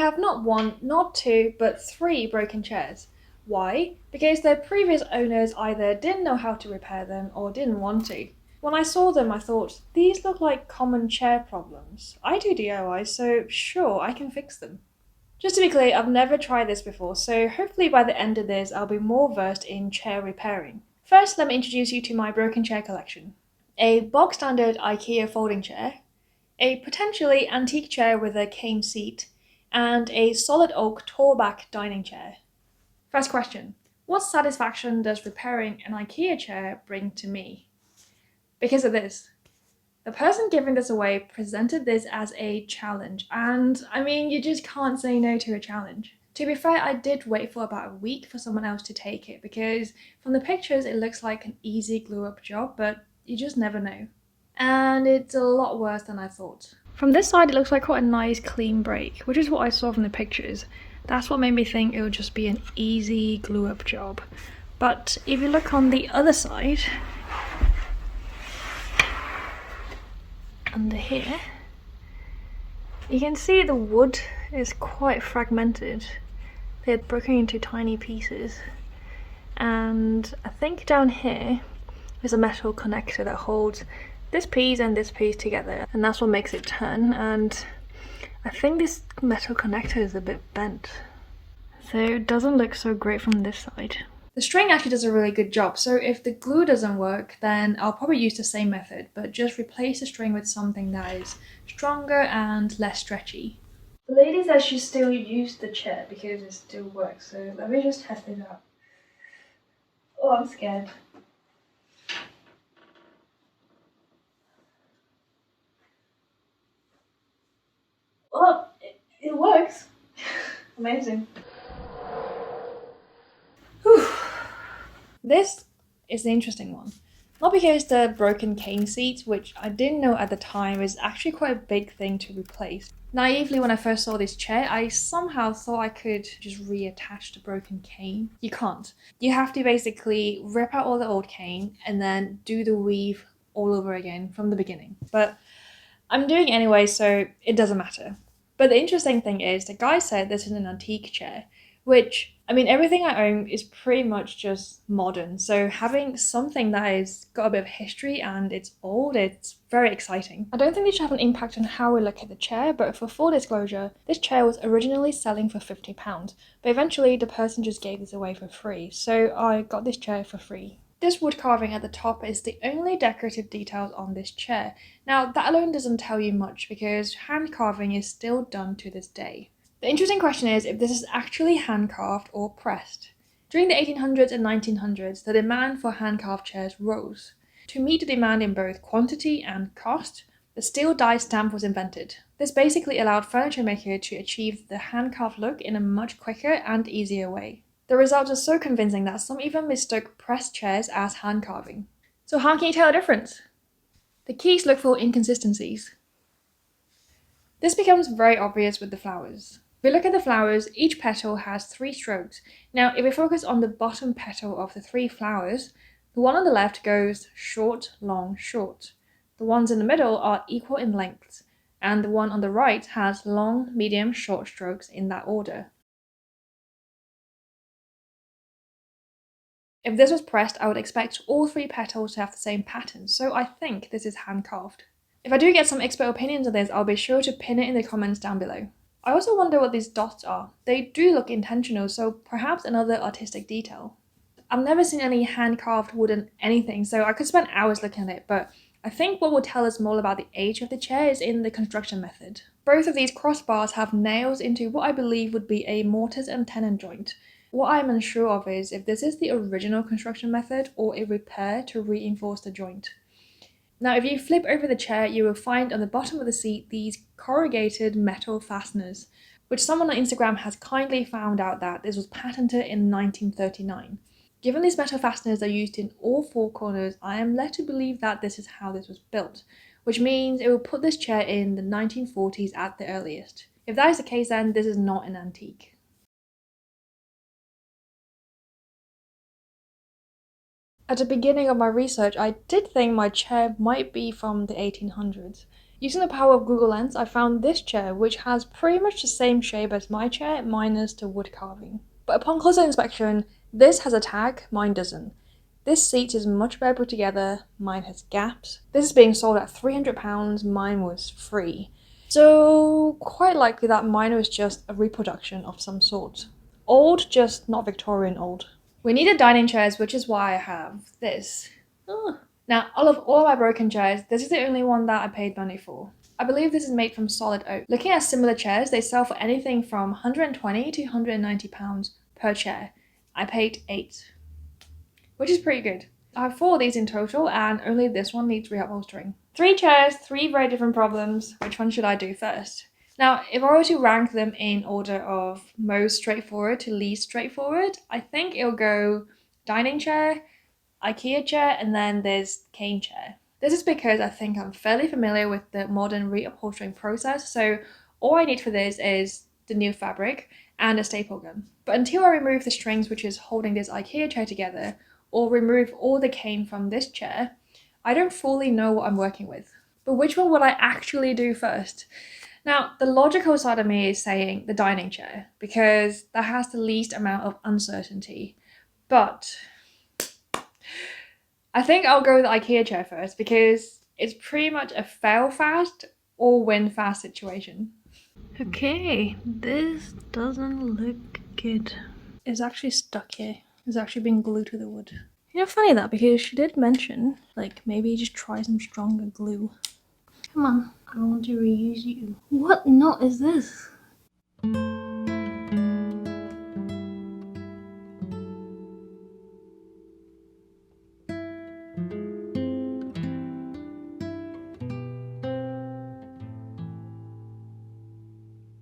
have not one, not two, but three broken chairs. Why? Because their previous owners either didn't know how to repair them or didn't want to. When I saw them, I thought, these look like common chair problems. I do DIY, so sure, I can fix them. Just to be clear, I've never tried this before, so hopefully by the end of this, I'll be more versed in chair repairing. First, let me introduce you to my broken chair collection. A bog standard Ikea folding chair, a potentially antique chair with a cane seat, and a solid oak tall back dining chair. First question, what satisfaction does repairing an Ikea chair bring to me? Because of this. The person giving this away presented this as a challenge, and I mean, you just can't say no to a challenge. To be fair, I did wait for about a week for someone else to take it because from the pictures it looks like an easy glue up job, but you just never know. And it's a lot worse than I thought. From this side it looks like quite a nice clean break, which is what I saw from the pictures. That's what made me think it would just be an easy glue up job. But if you look on the other side, under here, you can see the wood is quite fragmented. They're broken into tiny pieces. And I think down here is a metal connector that holds this piece and this piece together, and that's what makes it turn. And I think this metal connector is a bit bent, so it doesn't look so great from this side. The string actually does a really good job, so if the glue doesn't work, then I'll probably use the same method, but just replace the string with something that is stronger and less stretchy. The lady says she still used the chair because it still works, so let me just test it out. Oh, I'm scared. Well, it works. Amazing. Whew. This is the interesting one. Not because the broken cane seat, which I didn't know at the time is actually quite a big thing to replace. Naively, when I first saw this chair, I somehow thought I could just reattach the broken cane. You can't. You have to basically rip out all the old cane and then do the weave all over again from the beginning. But I'm doing it anyway, so it doesn't matter. But the interesting thing is, the guy said this is an antique chair, which, I mean, everything I own is pretty much just modern. So having something that has got a bit of history and it's old, it's very exciting. I don't think this should have an impact on how we look at the chair, but for full disclosure, this chair was originally selling for £50, but eventually the person just gave this away for free. So I got this chair for free. This wood carving at the top is the only decorative details on this chair. Now, that alone doesn't tell you much because hand carving is still done to this day. The interesting question is if this is actually hand carved or pressed. During the 1800s and 1900s, the demand for hand carved chairs rose. To meet the demand in both quantity and cost, the steel die stamp was invented. This basically allowed furniture makers to achieve the hand carved look in a much quicker and easier way. The results are so convincing that some even mistook pressed chairs as hand carving. So how can you tell the difference? The keys look for inconsistencies. This becomes very obvious with the flowers. If we look at the flowers, each petal has 3 strokes. Now, if we focus on the bottom petal of the 3 flowers, the one on the left goes short, long, short. The ones in the middle are equal in lengths, and the one on the right has long, medium, short strokes in that order. If this was pressed, I would expect all 3 petals to have the same pattern, so I think this is hand carved. If I do get some expert opinions on this, I'll be sure to pin it in the comments down below. I also wonder what these dots are. They do look intentional, so perhaps another artistic detail. I've never seen any hand-carved wooden anything, so I could spend hours looking at it, but I think what will tell us more about the age of the chair is in the construction method. Both of these crossbars have nails into what I believe would be a mortise and tenon joint. What I'm unsure of is if this is the original construction method or a repair to reinforce the joint. Now, if you flip over the chair, you will find on the bottom of the seat these corrugated metal fasteners, which someone on Instagram has kindly found out that this was patented in 1939. Given these metal fasteners are used in all 4 corners, I am led to believe that this is how this was built, which means it will put this chair in the 1940s at the earliest. If that is the case, then this is not an antique. At the beginning of my research, I did think my chair might be from the 1800s. Using the power of Google Lens, I found this chair, which has pretty much the same shape as my chair, minus the wood carving. But upon closer inspection, this has a tag, mine doesn't. This seat is much better put together, mine has gaps. This is being sold at £300, mine was free. So quite likely that mine was just a reproduction of some sort. Old, just not Victorian old. We needed dining chairs, which is why I have this. Now, out of all my broken chairs, this is the only one that I paid money for. I believe this is made from solid oak. Looking at similar chairs, they sell for anything from £120 to £190 per chair. I paid £8, which is pretty good. I have 4 of these in total, and only this one needs reupholstering. 3 chairs, 3 very different problems. Which one should I do first? Now, if I were to rank them in order of most straightforward to least straightforward, I think it'll go dining chair, Ikea chair, and then there's cane chair. This is because I think I'm fairly familiar with the modern reupholstering process, so all I need for this is the new fabric and a staple gun. But until I remove the strings which is holding this Ikea chair together, or remove all the cane from this chair, I don't fully know what I'm working with. But which one would I actually do first? Now, the logical side of me is saying the dining chair, because that has the least amount of uncertainty. But I think I'll go with the Ikea chair first, because it's pretty much a fail fast or win fast situation. Okay, this doesn't look good. It's actually stuck here. It's actually been glued to the wood. You know, funny that, because she did mention, like, maybe just try some stronger glue. Come on, I want to reuse you. What knot is this?